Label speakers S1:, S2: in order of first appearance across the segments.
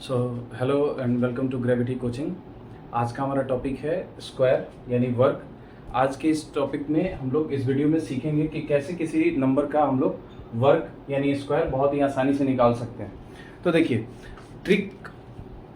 S1: So hello and welcome to Gravity Coaching. आज का हमारा टॉपिक है स्क्वायर यानी वर्ग। आज के इस टॉपिक में हम लोग इस वीडियो में सीखेंगे कि कैसे किसी नंबर का हम लोग वर्ग यानी स्क्वायर बहुत ही आसानी से निकाल सकते हैं। तो देखिए, ट्रिक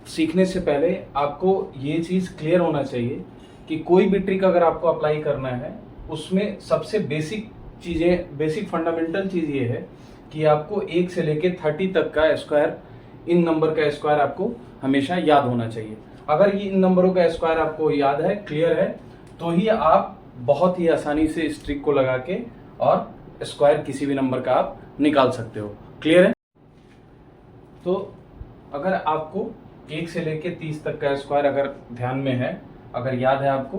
S1: सीखने से पहले आपको ये चीज़ क्लियर होना चाहिए कि कोई भी ट्रिक अगर आपको अप्लाई करना है उसमें सबसे बेसिक फंडामेंटल चीज़ ये है कि आपको 1 से लेके 30 तक का स्क्वायर, इन नंबर का स्क्वायर आपको हमेशा याद होना चाहिए। अगर ये इन नंबरों का स्क्वायर आपको याद है, क्लियर है, तो ही आप बहुत ही आसानी से इस ट्रिक को लगा के और स्क्वायर किसी भी नंबर का आप निकाल सकते हो। क्लियर है? तो अगर आपको 1 से लेके 30 तक का स्क्वायर अगर ध्यान में है, अगर याद है आपको,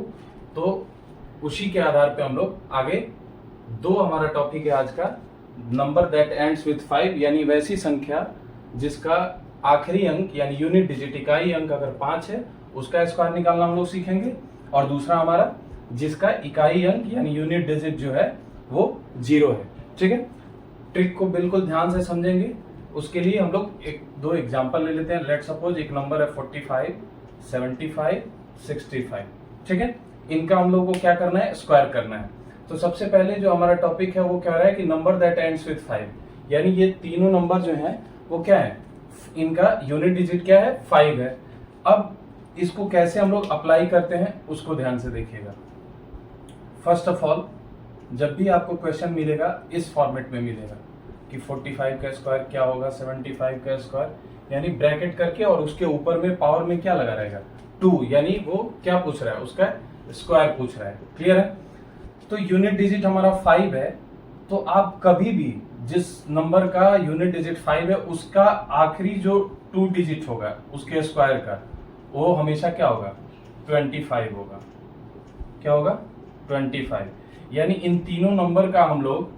S1: तो उसी के आधार पे हम लोग आगे हमारा टॉपिक है आज का, नंबर दैट एंड्स विथ 5, यानी वैसी संख्या जिसका आखिरी अंक यानी यूनिट डिजिट, इकाई अंक अगर 5 है उसका स्क्वायर निकालना हम लोग सीखेंगे। और दूसरा हमारा जिसका इकाई अंक यानी यूनिट डिजिट जो है वो 0 है। ठीक है, ट्रिक को बिल्कुल ध्यान से समझेंगे। उसके लिए हम लोग दो एग्जांपल ले लेते हैं। लेट सपोज एक नंबर है 45, 75, 65। ठीक है, इनका हम लोग को क्या करना है, स्क्वायर करना है। तो सबसे पहले जो हमारा टॉपिक है वो क्या रहा है कि नंबर दैट एंड्स विथ 5, यानी ये तीनों नंबर जो है वो क्या है, इनका यूनिट डिजिट क्या है, 5 है। अब इसको कैसे हम लोग अप्लाई करते हैं उसको ध्यान से देखिएगा। फर्स्ट ऑफ ऑल, जब भी आपको क्वेश्चन मिलेगा इस फॉर्मेट में मिलेगा कि 45 का स्क्वायर क्या होगा, 75 का स्क्वायर, यानी ब्रैकेट करके और उसके ऊपर में पावर में क्या लगा रहेगा, 2, यानी वो क्या पूछ रहा है, उसका स्क्वायर पूछ रहा है। क्लियर है? तो यूनिट डिजिट हमारा 5 है, तो आप कभी भी जिस नंबर का यूनिट डिजिट 5 है उसका आखिरी जो 2 डिजिट होगा उसके स्क्वायर का, वो हमेशा क्या होगा, 25 होगा। क्या होगा, 25। यानी इन तीनों नंबर का हम लोग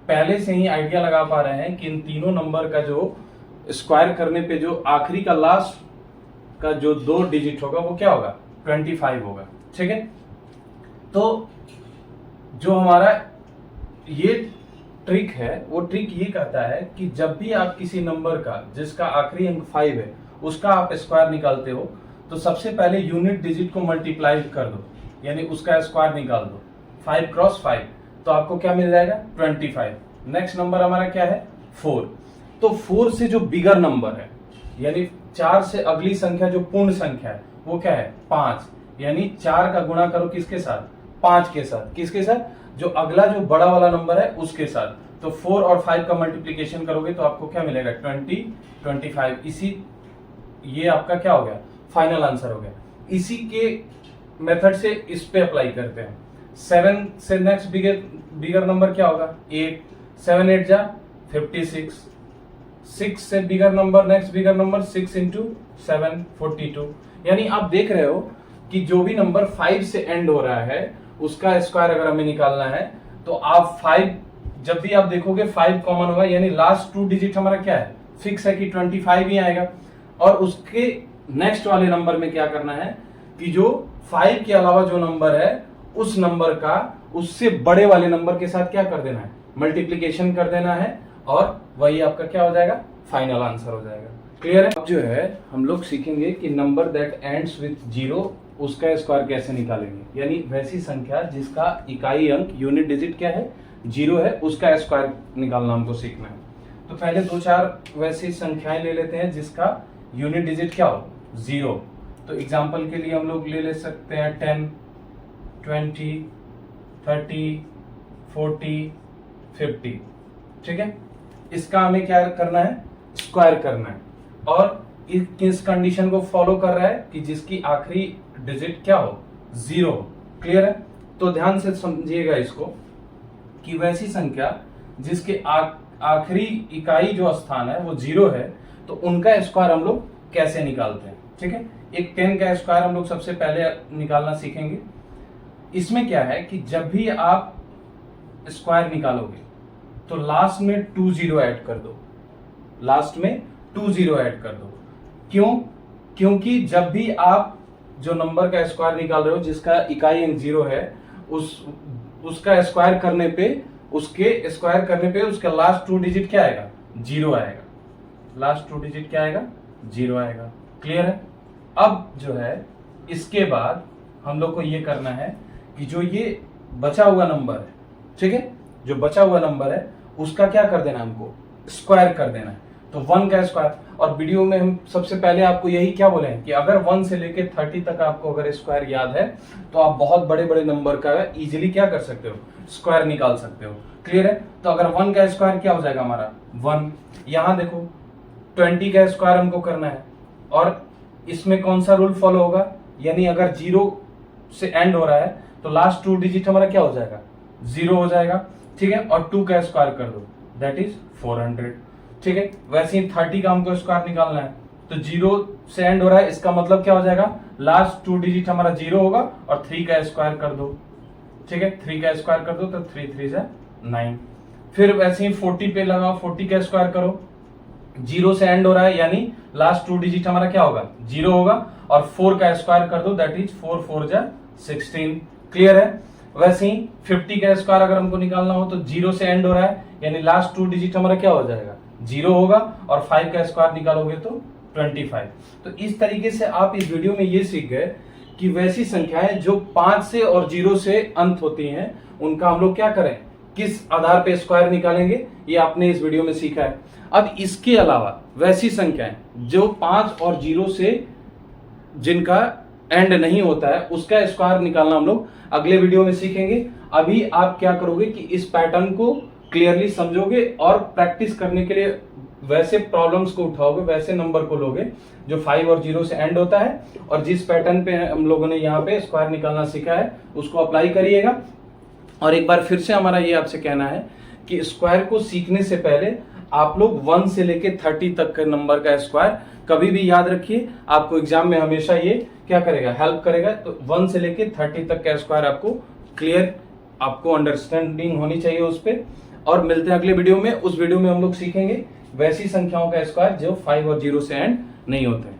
S1: पहले से ही आइडिया लगा पा रहे हैं कि इन तीनों नंबर का जो स्क्वायर करने पे जो आखिरी का लास्ट का जो 2 डिजिट होगा वो क्या होगा, 25 होगा। ठीक है, तो जो हमारा ये ट्रिक है वो ट्रिक ये कहता है कि जब भी आप किसी नंबर का जिसका आखिरी अंक 5 है उसका आप स्क्वायर निकालते हो तो सबसे पहले यूनिट डिजिट को मल्टीप्लाई कर दो, यानी उसका स्क्वायर निकाल दो। 5 क्रॉस 5, तो आपको क्या मिल जाएगा, 25। नेक्स्ट नंबर हमारा क्या है, 4। तो 4 से जो बिगर नंबर है, यानी 4 से अगली संख्या जो पूर्ण संख्या है वो क्या है, 5, यानी 4 का गुणा करो किसके साथ, 5 के साथ। किसके साथ, जो अगला जो बड़ा वाला नंबर है उसके साथ। तो 4 और 5 का मल्टीप्लिकेशन करोगे तो आपको क्या मिलेगा, 20, 25। ये आपका क्या हो गया, फाइनल आंसर हो गया। इसी के मेथड से इस पे अप्लाई करते हैं। 7 से नेक्स्ट बिगर नंबर क्या होगा, 8, 7 8 जा 56। 6 से bigger number, next bigger number 6 into 7 42। यानी आप देख रहे हो कि जो भी नंबर 5 से एंड हो रहा है उसका स्क्वायर अगर हमें निकालना है तो आप 5, जब भी आप देखोगे 5 कॉमन होगा, यानी लास्ट 2 डिजिट हमारा क्या है, फिक्स है कि 25 ही आएगा। और उसके नेक्स्ट वाले नंबर में क्या करना है कि जो 5 के अलावा जो नंबर है उस नंबर का उससे बड़े वाले नंबर के साथ क्या कर देना है, मल्टीप्लीकेशन कर देना है, और वही आपका क्या हो जाएगा, फाइनल आंसर हो जाएगा। क्लियर है? अब जो है हम लोग सीखेंगे कि नंबर दैट एंड्स विथ 0 उसका स्क्वायर कैसे निकालेंगे, यानी वैसी संख्या जिसका इकाई अंक यूनिट डिजिट क्या है, 0 है, उसका स्क्वायर निकालना हमको सीखना है। तो पहले 2-4 वैसी संख्याएं ले लेते हैं जिसका यूनिट डिजिट क्या हो, 0। तो एग्जांपल के लिए हम लोग ले सकते हैं 10, 20, 30, 40, 50। ठीक है, इसका हमें क्या करना है, स्क्वायर करना है। और किस कंडीशन को फॉलो कर रहा है कि जिसकी आखिरी डिजिट क्या हो, 0। क्लियर है? तो ध्यान से समझिएगा इसको कि वैसी संख्या जिसके आखिरी इकाई जो स्थान है वो 0 है, तो उनका स्क्वायर हम लोग कैसे निकालते हैं। ठीक है, एक 10 का स्क्वायर हम लोग सबसे पहले निकालना सीखेंगे। इसमें क्या है कि जब भी आप स्क्वायर निकालोगे तो लास्ट में 2 0 ऐड कर दो, लास्ट में 2 0 ऐड कर दो। क्यों? क्योंकि जब भी आप जो नंबर का स्क्वायर निकाल रहे हो जिसका इकाई अंक 0 है, उसका स्क्वायर करने पे, उसके स्क्वायर करने पे उसका लास्ट 2 डिजिट क्या आएगा, 0 आएगा। लास्ट 2 डिजिट क्या आएगा, 0 आएगा। क्लियर है? अब जो है इसके बाद हम लोग को ये करना है कि जो ये बचा हुआ नंबर है, ठीक है, जो बचा हुआ नंबर है उसका क्या कर देना है, हमको स्क्वायर कर देना है। तो 1 का स्क्वायर, और वीडियो में हम सबसे पहले आपको यही क्या बोले हैं कि अगर 1 से लेके 30 तक आपको अगर स्क्वायर याद है तो आप बहुत बड़े बड़े नंबर का इजीली क्या कर सकते हो, स्क्वायर निकाल सकते हो। क्लियर है? तो अगर 1 का स्क्वायर क्या हो जाएगा हमारा 1, यहां देखो 20 का स्क्वायर हमको करना है, और इसमें कौन सा रूल फॉलो होगा, यानी अगर 0 से एंड हो रहा है तो लास्ट 2 डिजिट हमारा क्या हो जाएगा, 0 हो जाएगा। ठीक है, और 2 का स्क्वायर कर दो, दैट इज 400। ठीक है, वैसे ही 30 का हमको स्क्वायर निकालना है, तो 0 से एंड हो रहा है, इसका मतलब क्या हो जाएगा, लास्ट 2 डिजिट हमारा 0 होगा, और 3 का स्क्वायर कर दो। ठीक है, 3 का स्क्वायर कर दो तो 3 3 से 9। फिर वैसे ही 40 पे लगाओ, 40 का स्क्वायर करो, 0 से एंड हो रहा है, यानी लास्ट 2 डिजिट हमारा क्या होगा, 0 होगा, और 4 का स्क्वायर कर दो, दैट इज 4 4 जा 16। क्लियर है? वैसे ही 50 का स्क्वायर अगर हमको निकालना हो तो 0 से एंड हो रहा है, यानी लास्ट 2 डिजिट हमारा क्या हो जाएगा, 0 होगा, और 5 का स्क्वायर निकालोगे तो 25। तो इस तरीके से आप इस वीडियो में ये सीख गए कि वैसी संख्याएं जो 5 से और 0 से अंत होती हैं उनका हम लोग क्या करें, किस आधार पे स्क्वायर निकालेंगे, ये आपने इस वीडियो में सीखा है। अब इसके अलावा वैसी संख्याएं जो 5 और 0 से जिनका एंड नहीं होता है उसका स्क्वायर निकालना हम लोग अगले वीडियो में सीखेंगे। अभी आप क्या करोगे कि इस पैटर्न को क्लियरली समझोगे और प्रैक्टिस करने के लिए वैसे प्रॉब्लम्स को उठाओगे, वैसे नंबर को लोगे जो 5 और 0 से एंड होता है, और जिस पैटर्न पे हम लोगों ने यहाँ पे स्क्वायर निकालना सीखा है उसको अप्लाई करिएगा। और एक बार फिर से हमारा ये आपसे कहना है कि स्क्वायर को सीखने से पहले आप लोग 1 से लेके 30 तक के नंबर का स्क्वायर कभी भी याद रखिए, आपको एग्जाम में हमेशा ये क्या करेगा, हेल्प करेगा। तो 1 से लेके 30 तक का स्क्वायर आपको क्लियर, आपको अंडरस्टैंडिंग होनी चाहिए उस पर। और मिलते हैं अगले वीडियो में। उस वीडियो में हम लोग सीखेंगे वैसी संख्याओं का स्क्वायर जो 5 और 0 से एंड नहीं होते।